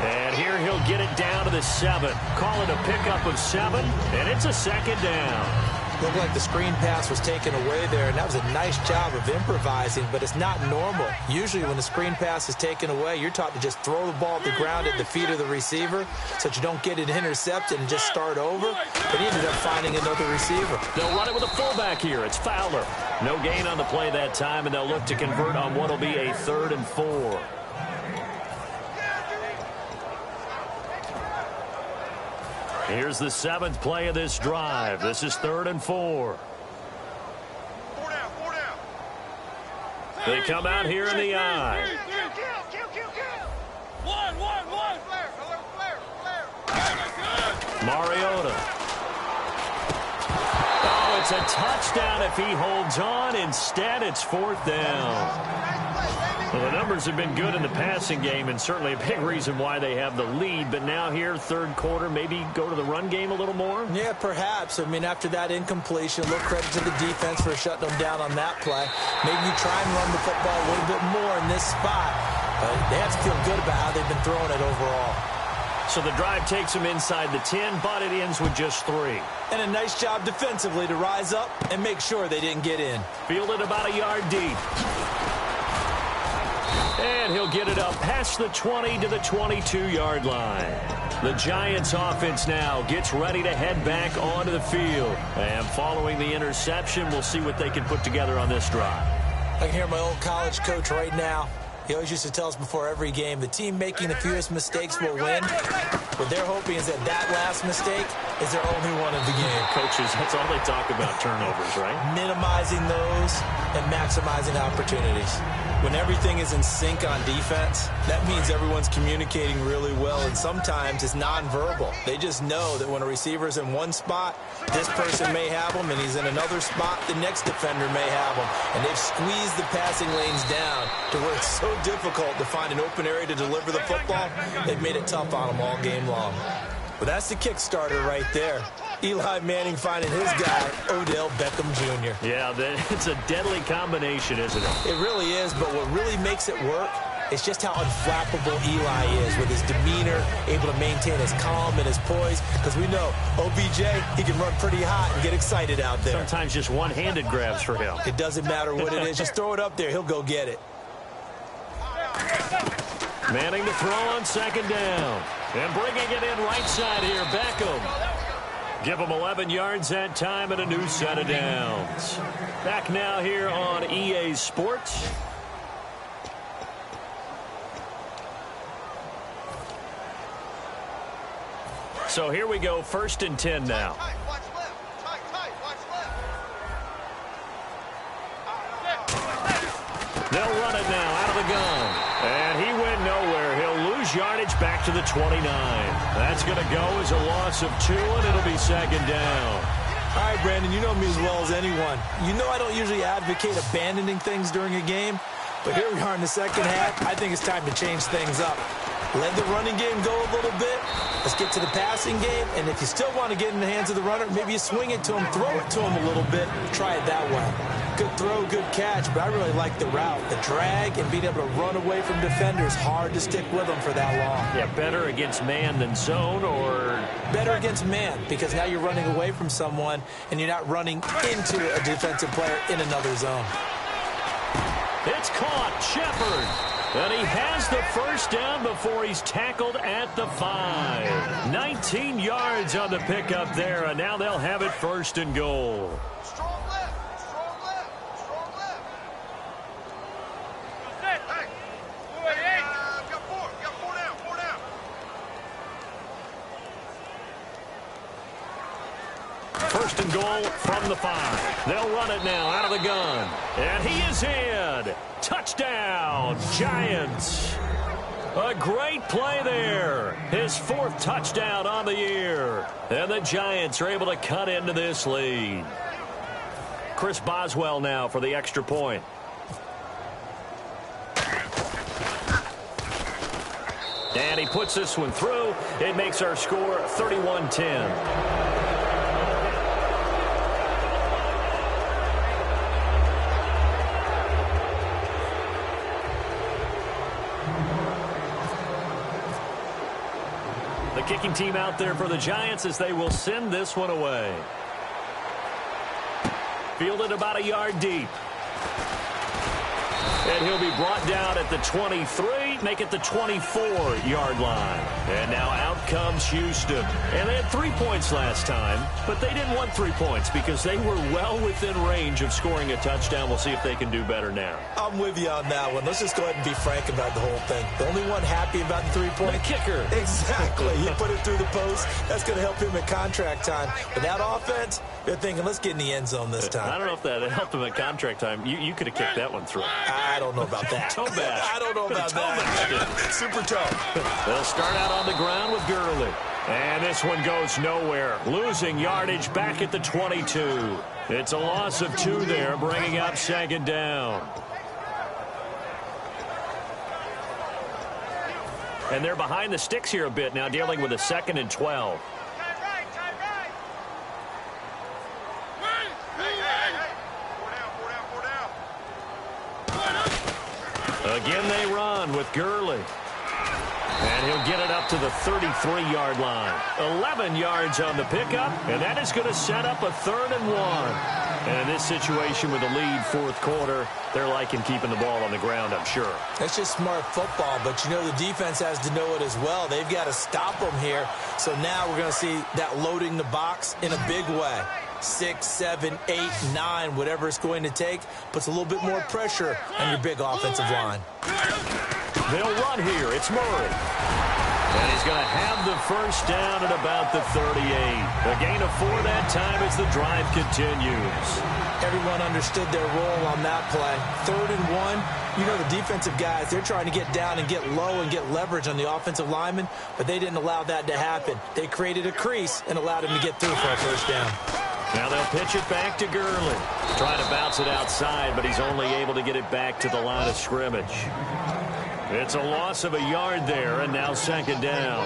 And here he'll get it down to the 7. Call it a pickup of 7, and it's a second down. Looked like the screen pass was taken away there, and that was a nice job of improvising, but it's not normal. Usually when the screen pass is taken away, you're taught to just throw the ball at the ground at the feet of the receiver so that you don't get it intercepted and just start over. But he ended up finding another receiver. They'll run it with a fullback here. It's Fowler. No gain on the play that time, and they'll look to convert on what will be a 3rd and 4. Here's the 7th play of this drive. This is 3rd and 4. 4 down. They come out here in the eye. Kill. One. Flare. Mariota. Oh, it's a touchdown if he holds on. Instead, it's 4th down. Well, the numbers have been good in the passing game, and certainly a big reason why they have the lead. But now here, 3rd quarter, maybe go to the run game a little more? Yeah, perhaps. I mean, after that incompletion, a little credit to the defense for shutting them down on that play. Maybe you try and run the football a little bit more in this spot. But they have to feel good about how they've been throwing it overall. So the drive takes them inside the 10, but it ends with just 3. And a nice job defensively to rise up and make sure they didn't get in. Fielded about a yard deep. And he'll get it up past the 20 to the 22-yard line. The Giants offense now gets ready to head back onto the field. And following the interception, we'll see what they can put together on this drive. I can hear my old college coach right now. He always used to tell us before every game, the team making the fewest mistakes will win. What they're hoping is that last mistake is their only one of the game. Coaches, that's all they talk about, turnovers, right? Minimizing those and maximizing opportunities. When everything is in sync on defense, that means everyone's communicating really well, and sometimes it's nonverbal. They just know that when a receiver's in one spot, this person may have him, and he's in another spot, the next defender may have him. And they've squeezed the passing lanes down to where it's so difficult to find an open area to deliver the football. They've made it tough on them all game long. But that's the kickstarter right there. Eli Manning finding his guy, Odell Beckham Jr. Yeah, it's a deadly combination, isn't it? It really is, but what really makes it work is just how unflappable Eli is with his demeanor, able to maintain his calm and his poise, because we know OBJ, he can run pretty hot and get excited out there. Sometimes just one-handed grabs for him. It doesn't matter what it is. Just throw it up there. He'll go get it. Manning to throw on second down. And bringing it in right side here, Beckham. Give him 11 yards that time and a new set of downs. Back now here on EA Sports. So here we go, 1st and 10 now. They'll run it now out of the gun. And he went nowhere. He'll lose yardage back to the 29. That's going to go as a loss of 2, and it'll be second down. All right, Brandon, you know me as well as anyone. You know I don't usually advocate abandoning things during a game, but here we are in the second half. I think it's time to change things up. Let the running game go a little bit. Let's get to the passing game, and if you still want to get in the hands of the runner, maybe you swing it to him, throw it to him a little bit, try it that way. Good throw, good catch, but I really like the route. The drag and being able to run away from defenders, hard to stick with them for that long. Yeah, better against man than zone, or? Better against man, because now you're running away from someone, and you're not running into a defensive player in another zone. It's caught, Shepard. And he has the first down before he's tackled at the 5. 19 yards on the pickup there, and now they'll have it 1st and goal. Strong left, strong left, strong left. Hey, got four down. 1st and goal from the 5. They'll run it now out of the gun. And he is in. Touchdown, Giants. A great play there. His 4th touchdown on the year. And the Giants are able to cut into this lead. Chris Boswell now for the extra point. And he puts this one through. It makes our score 31-10. Kicking team out there for the Giants as they will send this one away. Fielded about a yard deep. And he'll be brought down at the 23, make it the 24-yard line. And now out comes Houston. And they had 3 points last time, but they didn't want 3 points because they were well within range of scoring a touchdown. We'll see if they can do better now. I'm with you on that one. Let's just go ahead and be frank about the whole thing. The only one happy about the 3-point? The kicker. Exactly. He put it through the post. That's going to help him at contract time. But that offense, they're thinking, let's get in the end zone this time. I don't know if that helped him at contract time. You could have kicked that one through. I don't know about that. Toe bash. I don't know about that. Super toe. They'll start out on the ground with Gurley. And this one goes nowhere. Losing yardage back at the 22. It's a loss of 2 there, bringing up second down. And they're behind the sticks here a bit now, dealing with a 2nd and 12. Again they run with Gurley. And he'll get it up to the 33-yard line. 11 yards on the pickup, and that is going to set up a 3rd and 1. And in this situation with the lead, fourth quarter, they're liking keeping the ball on the ground, I'm sure. That's just smart football, but you know the defense has to know it as well. They've got to stop them here. So now we're going to see that loading the box in a big way. 6, 7, 8, 9, whatever it's going to take, puts a little bit more pressure on your big offensive line. They'll run here. It's Murray. And he's going to have the first down at about the 38. A gain of 4 that time as the drive continues. Everyone understood their role on that play. 3rd and 1. You know the defensive guys, they're trying to get down and get low and get leverage on the offensive lineman, but they didn't allow that to happen. They created a crease and allowed him to get through for a first down. Now they'll pitch it back to Gurley. Trying to bounce it outside, but he's only able to get it back to the line of scrimmage. It's a loss of a yard there, and now second down.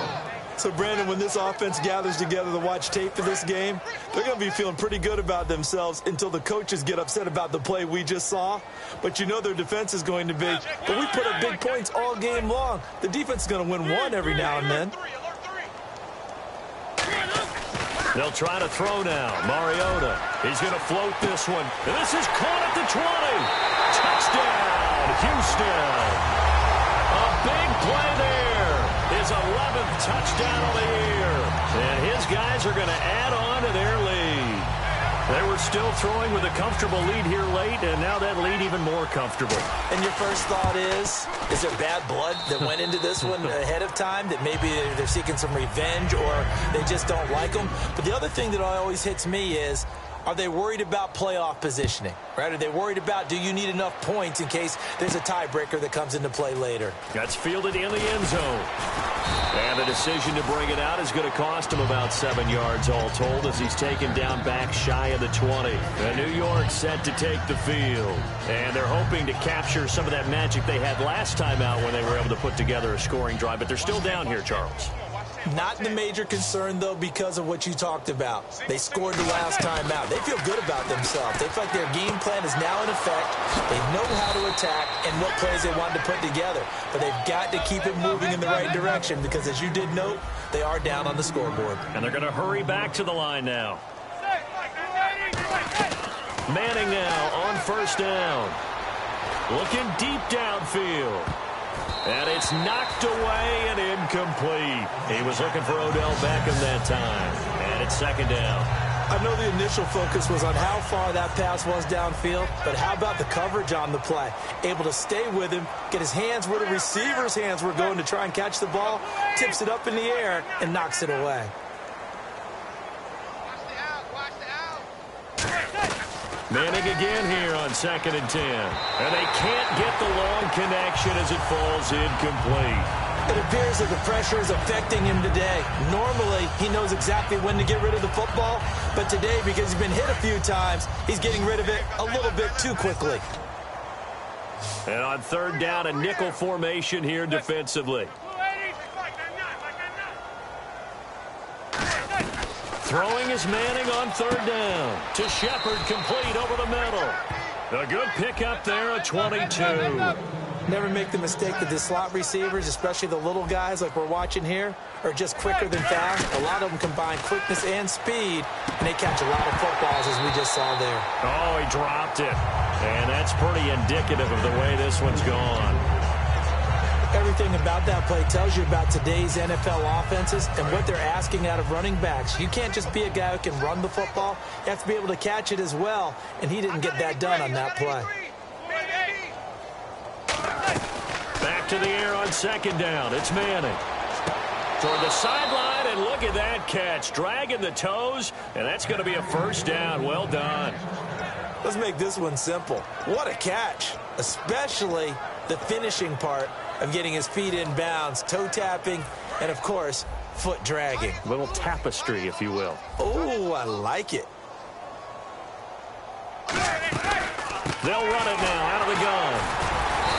So, Brandon, when this offense gathers together to watch tape for this game, they're going to be feeling pretty good about themselves until the coaches get upset about the play we just saw. But you know their defense is going to be, but we put up big points all game long. The defense is going to win one every now and then. They'll try to throw now. Mariota, he's going to float this one. And this is caught at the 20. Touchdown, Houston. A big play there. His 11th touchdown of the year. And his guys are going to add on to their lead. They were still throwing with a comfortable lead here late, and now that lead even more comfortable. And your first thought is there bad blood that went into this one ahead of time, that maybe they're seeking some revenge or they just don't like them? But the other thing that always hits me is, are they worried about playoff positioning, right? Are they worried about, do you need enough points in case there's a tiebreaker that comes into play later? That's fielded in the end zone. And the decision to bring it out is going to cost him about 7 yards all told as he's taken down back shy of the 20. And New York set to take the field. And they're hoping to capture some of that magic they had last time out when they were able to put together a scoring drive. But they're still down here, Charles. Not the major concern, though, because of what you talked about. They scored the last time out. They feel good about themselves. They feel like their game plan is now in effect. They know how to attack and what plays they wanted to put together. But they've got to keep it moving in the right direction because, as you did note, they are down on the scoreboard. And they're going to hurry back to the line now. Manning now on first down. Looking deep downfield. And it's knocked away and incomplete. He was looking for Odell Beckham that time. And it's second down. I know the initial focus was on how far that pass was downfield, but how about the coverage on the play? Able to stay with him, get his hands where the receiver's hands were going to try and catch the ball, tips it up in the air, and knocks it away. Manning again here on 2nd and 10. And they can't get the long connection as it falls incomplete. It appears that the pressure is affecting him today. Normally, he knows exactly when to get rid of the football, but today, because he's been hit a few times, he's getting rid of it a little bit too quickly. And on third down, a nickel formation here defensively. Throwing is Manning on third down. To Shepard, complete over the middle. A good pickup there at 22. Never make the mistake that the slot receivers, especially the little guys like we're watching here, are just quicker than fast. A lot of them combine quickness and speed, and they catch a lot of footballs, as we just saw there. Oh, he dropped it. And that's pretty indicative of the way this one's gone. Everything about that play tells you about today's NFL offenses and what they're asking out of running backs. You can't just be a guy who can run the football. You have to be able to catch it as well, and he didn't get that done on that play. Back to the air on second down. It's Manning. Toward the sideline, and look at that catch. Dragging the toes, and that's going to be a first down. Well done. Let's make this one simple. What a catch, especially the finishing part of getting his feet in bounds, toe tapping, and, of course, foot dragging. A little tapestry, if you will. Oh, I like it. They'll run it now out of the gun.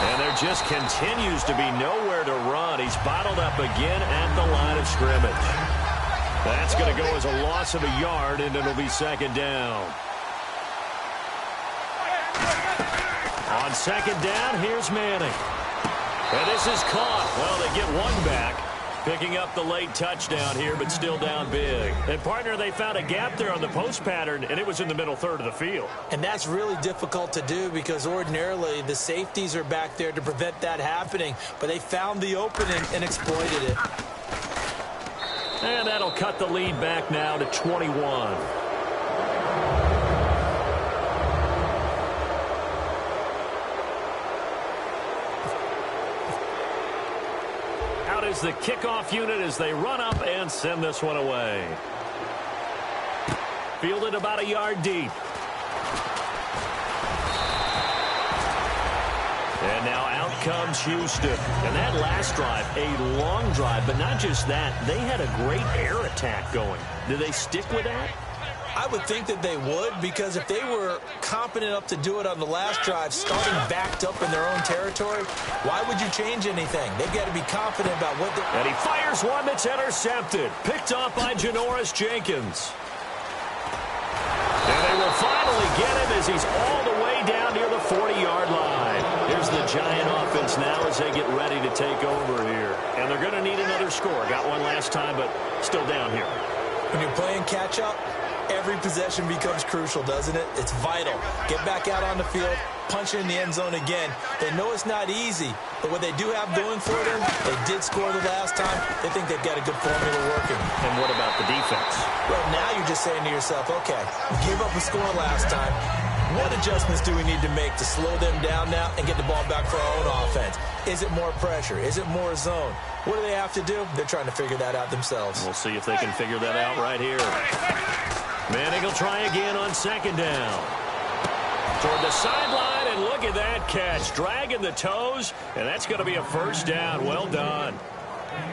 And there just continues to be nowhere to run. He's bottled up again at the line of scrimmage. That's going to go as a loss of a yard, and it'll be second down. On second down, here's Manning. And this is caught. Well, they get one back. Picking up the late touchdown here, but still down big. And, partner, they found a gap there on the post pattern, and it was in the middle third of the field. And that's really difficult to do because ordinarily the safeties are back there to prevent that happening. But they found the opening and exploited it. And that'll cut the lead back now to 21. Is the kickoff unit as they run up and send this one away. Fielded about a yard deep. And now out comes Houston. And that last drive, a long drive, but not just that, they had a great air attack going. Do they stick with that? I would think that they would, because if they were competent enough to do it on the last drive, starting backed up in their own territory, why would you change anything? They've got to be confident about what they're... And he fires one that's intercepted. Picked off by Janoris Jenkins. And they will finally get him as he's all the way down near the 40-yard line. Here's the Giant offense now as they get ready to take over here. And they're going to need another score. Got one last time, but still down here. When you're playing catch-up, every possession becomes crucial, doesn't it? It's vital. Get back out on the field, punch it in the end zone again. They know it's not easy, but what they do have going for them, they did score the last time. They think they've got a good formula working. And what about the defense? Well, now you're just saying to yourself, okay, we gave up a score last time. What adjustments do we need to make to slow them down now and get the ball back for our own offense? Is it more pressure? Is it more zone? What do they have to do? They're trying to figure that out themselves. We'll see if they can figure that out right here. Manning will try again on second down. Toward the sideline, and look at that catch. Dragging the toes, and that's going to be a first down. Well done.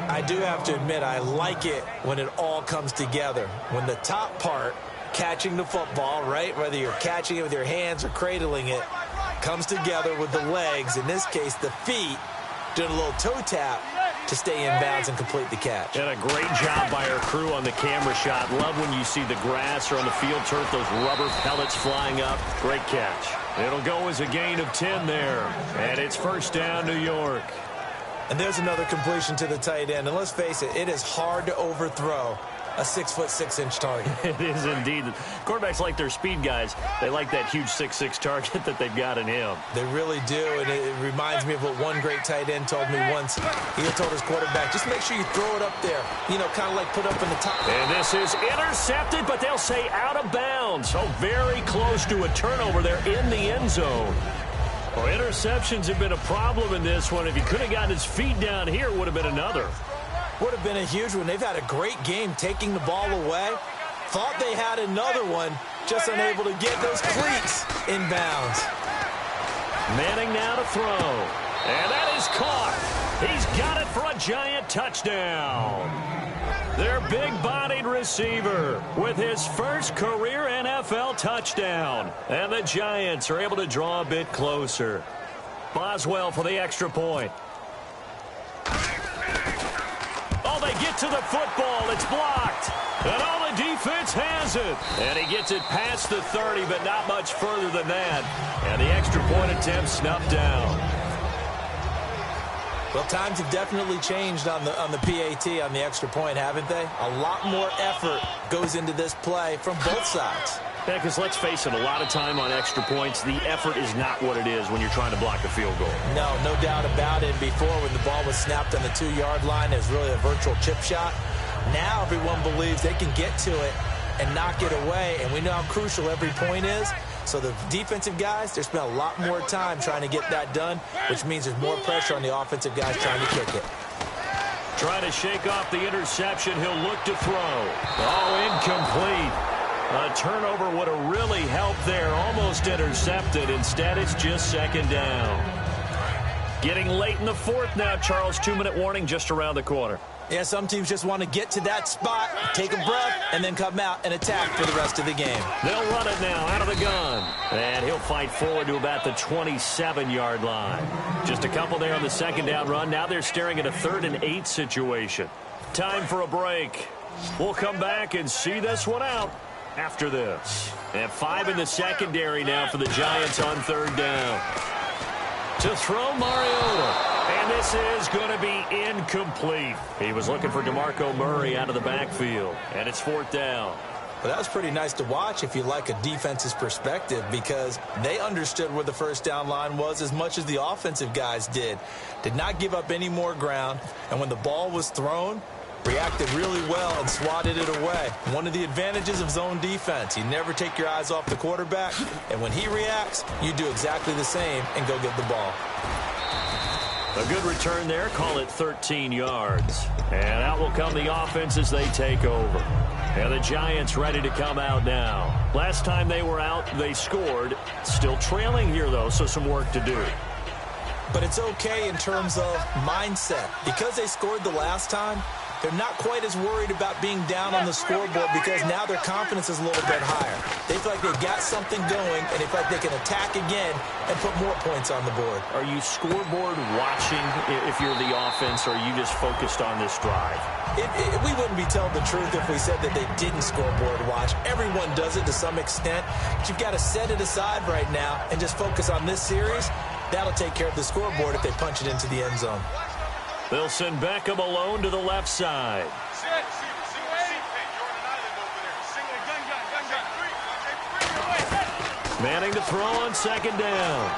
I do have to admit, I like it when it all comes together. When the top part, catching the football, right, whether you're catching it with your hands or cradling it, comes together with the legs, in this case the feet, doing a little toe tap to stay in bounds and complete the catch. And a great job by our crew on the camera shot. Love when you see the grass or on the field turf, those rubber pellets flying up. Great catch. It'll go as a gain of 10 there. And it's first down, New York. And there's another completion to the tight end. And let's face it, it is hard to overthrow a 6'6" target. It is indeed. Quarterbacks like their speed guys. They like that huge 6'6" target that they've got in him. They really do, and it reminds me of what one great tight end told me once. He had told his quarterback, just make sure you throw it up there, you know, kind of like put up in the top. And this is intercepted, but they'll say out of bounds. So very close to a turnover there in the end zone. Well, interceptions have been a problem in this one. If he could have gotten his feet down here, it would have been another. Would have been a huge one. They've had a great game taking the ball away. Thought they had another one, just unable to get those cleats in bounds. Manning now to throw. And that is caught. He's got it for a Giant touchdown. Their big-bodied receiver with his first career NFL touchdown. And the Giants are able to draw a bit closer. Boswell for the extra point. They get to the football. It's blocked. And all the defense has it. And he gets it past the 30, but not much further than that. And the extra point attempt snuffed down. Well, times have definitely changed on the PAT, on the extra point, haven't they? A lot more effort goes into this play from both sides. Yeah, because let's face it, a lot of time on extra points, the effort is not what it is when you're trying to block a field goal. No doubt about it. Before, when the ball was snapped on the 2-yard line, it was really a virtual chip shot. Now everyone believes they can get to it and knock it away, and we know how crucial every point is. So the defensive guys, they spend a lot more time trying to get that done, which means there's more pressure on the offensive guys trying to kick it. Trying to shake off the interception. He'll look to throw. Oh, incomplete. A turnover would have really helped there. Almost intercepted. Instead, it's just second down. Getting late in the fourth now, Charles. 2-minute warning just around the corner. Yeah, some teams just want to get to that spot, take a breath, and then come out and attack for the rest of the game. They'll run it now out of the gun. And he'll fight forward to about the 27-yard line. Just a couple there on the second down run. Now they're staring at a 3rd and 8 situation. Time for a break. We'll come back and see this one out after this. And 5 in the secondary now for the Giants on 3rd down. To throw Mariota. And this is going to be incomplete. He was looking for DeMarco Murray out of the backfield. And it's 4th down. Well, that was pretty nice to watch if you like a defense's perspective, because they understood where the first down line was as much as the offensive guys did. Did not give up any more ground. And when the ball was thrown, reacted really well and swatted it away. One of the advantages of zone defense, you never take your eyes off the quarterback, and when he reacts, you do exactly the same and go get the ball. A good return there, call it 13 yards. And out will come the offense as they take over. And the Giants ready to come out now. Last time they were out, they scored. Still trailing here, though, so some work to do. But it's okay in terms of mindset. Because they scored the last time, they're not quite as worried about being down on the scoreboard, because now their confidence is a little bit higher. They feel like they've got something going, and they feel like they can attack again and put more points on the board. Are you scoreboard watching if you're the offense, or are you just focused on this drive? We wouldn't be telling the truth if we said that they didn't scoreboard watch. Everyone does it to some extent. But you've got to set it aside right now and just focus on this series. That'll take care of the scoreboard if they punch it into the end zone. They'll send Beckham alone to the left side. Manning to throw on 2nd down.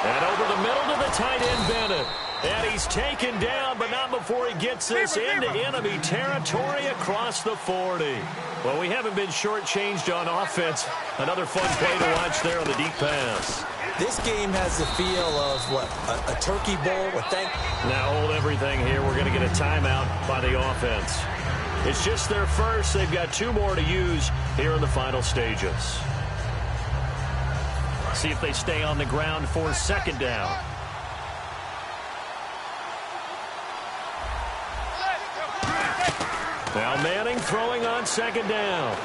And over the middle to the tight end, Bennett. And he's taken down, but not before he gets this into enemy territory across the 40. Well, we haven't been shortchanged on offense. Another fun play to watch there on the deep pass. This game has the feel of, what, a turkey bowl? Now hold everything here. We're going to get a timeout by the offense. It's just their first. They've got 2 more to use here in the final stages. See if they stay on the ground for 2nd down. Now Manning throwing on 2nd down.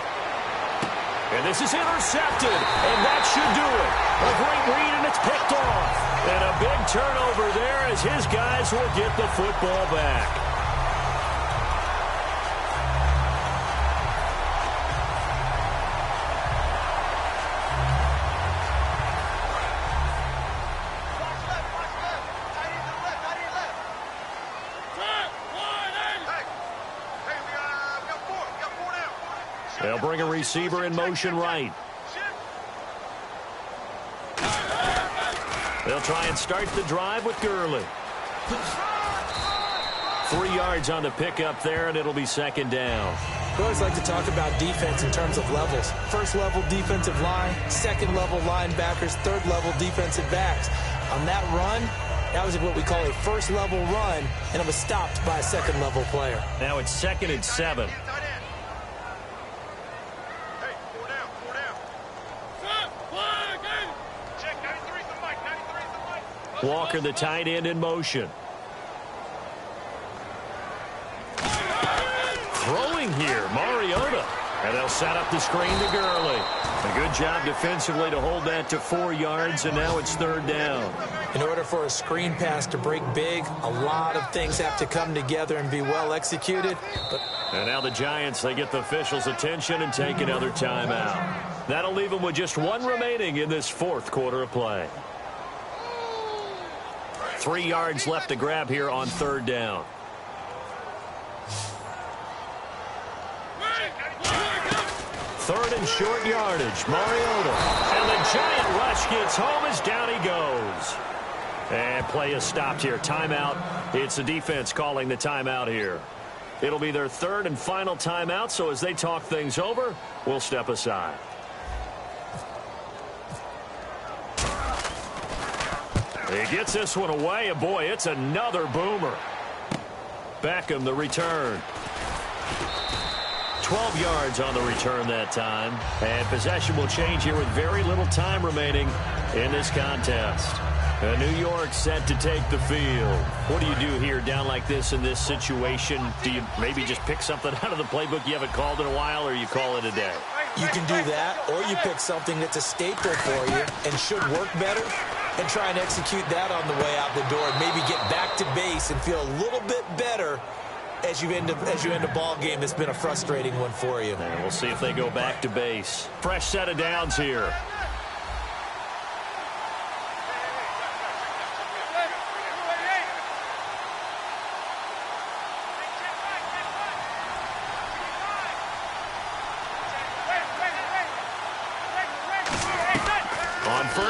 And this is intercepted, and that should do it. A great read, and it's picked off. And a big turnover there as his guys will get the football back. They'll bring a receiver in motion right. They'll try and start the drive with Gurley. 3 yards on the pickup there, and it'll be 2nd down. We always like to talk about defense in terms of levels. 1st level defensive line, 2nd level linebackers, 3rd level defensive backs. On that run, that was what we call a 1st level run, and it was stopped by a 2nd level player. Now it's 2nd and 7. Walker, the tight end, in motion. Throwing here, Mariota. And they'll set up the screen to Gurley. A good job defensively to hold that to 4 yards, and now it's 3rd down. In order for a screen pass to break big, a lot of things have to come together and be well executed. And now the Giants, they get the officials' attention and take another timeout. That'll leave them with just 1 remaining in this 4th quarter of play. 3 yards left to grab here on 3rd down. Third and short yardage, Mariota. And the giant rush gets home as down he goes. And play is stopped here. Timeout. It's the defense calling the timeout here. It'll be their 3rd and final timeout, so as they talk things over, we'll step aside. He gets this one away, and boy, it's another boomer. Beckham, the return. 12 yards on the return that time. And possession will change here with very little time remaining in this contest. New York set to take the field. What do you do here down like this in this situation? Do you maybe just pick something out of the playbook you haven't called in a while, or you call it a day? You can do that, or you pick something that's a staple for you and should work better, and try and execute that on the way out the door, and maybe get back to base and feel a little bit better as you end a ball game that's been a frustrating one for you. And we'll see if they go back to base. Fresh set of downs here.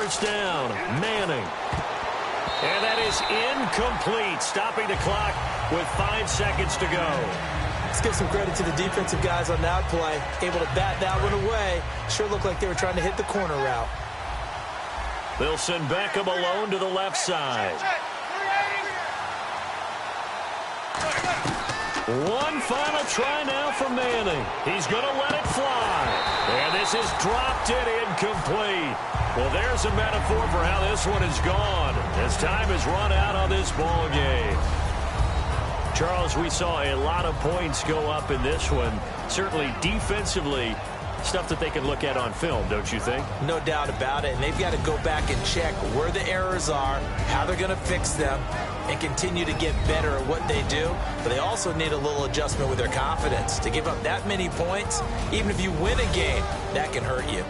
first down. Manning. And that is incomplete, stopping the clock with 5 seconds to go. Let's give some credit to the defensive guys on that play. Able to bat that one away. Sure looked like they were trying to hit the corner route. They'll send Beckham alone to the left side. One final try now for Manning. He's going to let it fly. And this is dropped it incomplete. Well, there's a metaphor for how this one is gone as time has run out on this ball game. Charles, we saw a lot of points go up in this one. Certainly defensively, stuff that they can look at on film, don't you think? No doubt about it. And they've got to go back and check where the errors are, how they're going to fix them, and continue to get better at what they do. But they also need a little adjustment with their confidence. To give up that many points, even if you win a game, that can hurt you.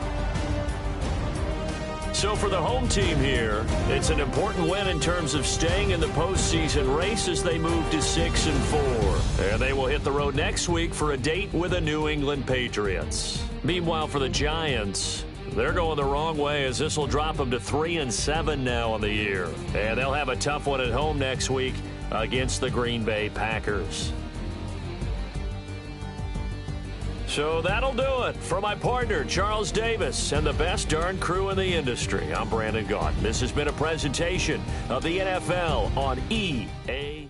So for the home team here, it's an important win in terms of staying in the postseason race as they move to 6-4. And they will hit the road next week for a date with the New England Patriots. Meanwhile, for the Giants, they're going the wrong way as this will drop them to 3-7 now on the year. And they'll have a tough one at home next week against the Green Bay Packers. So that'll do it. For my partner, Charles Davis, and the best darn crew in the industry, I'm Brandon Gaudin. This has been a presentation of the NFL on EA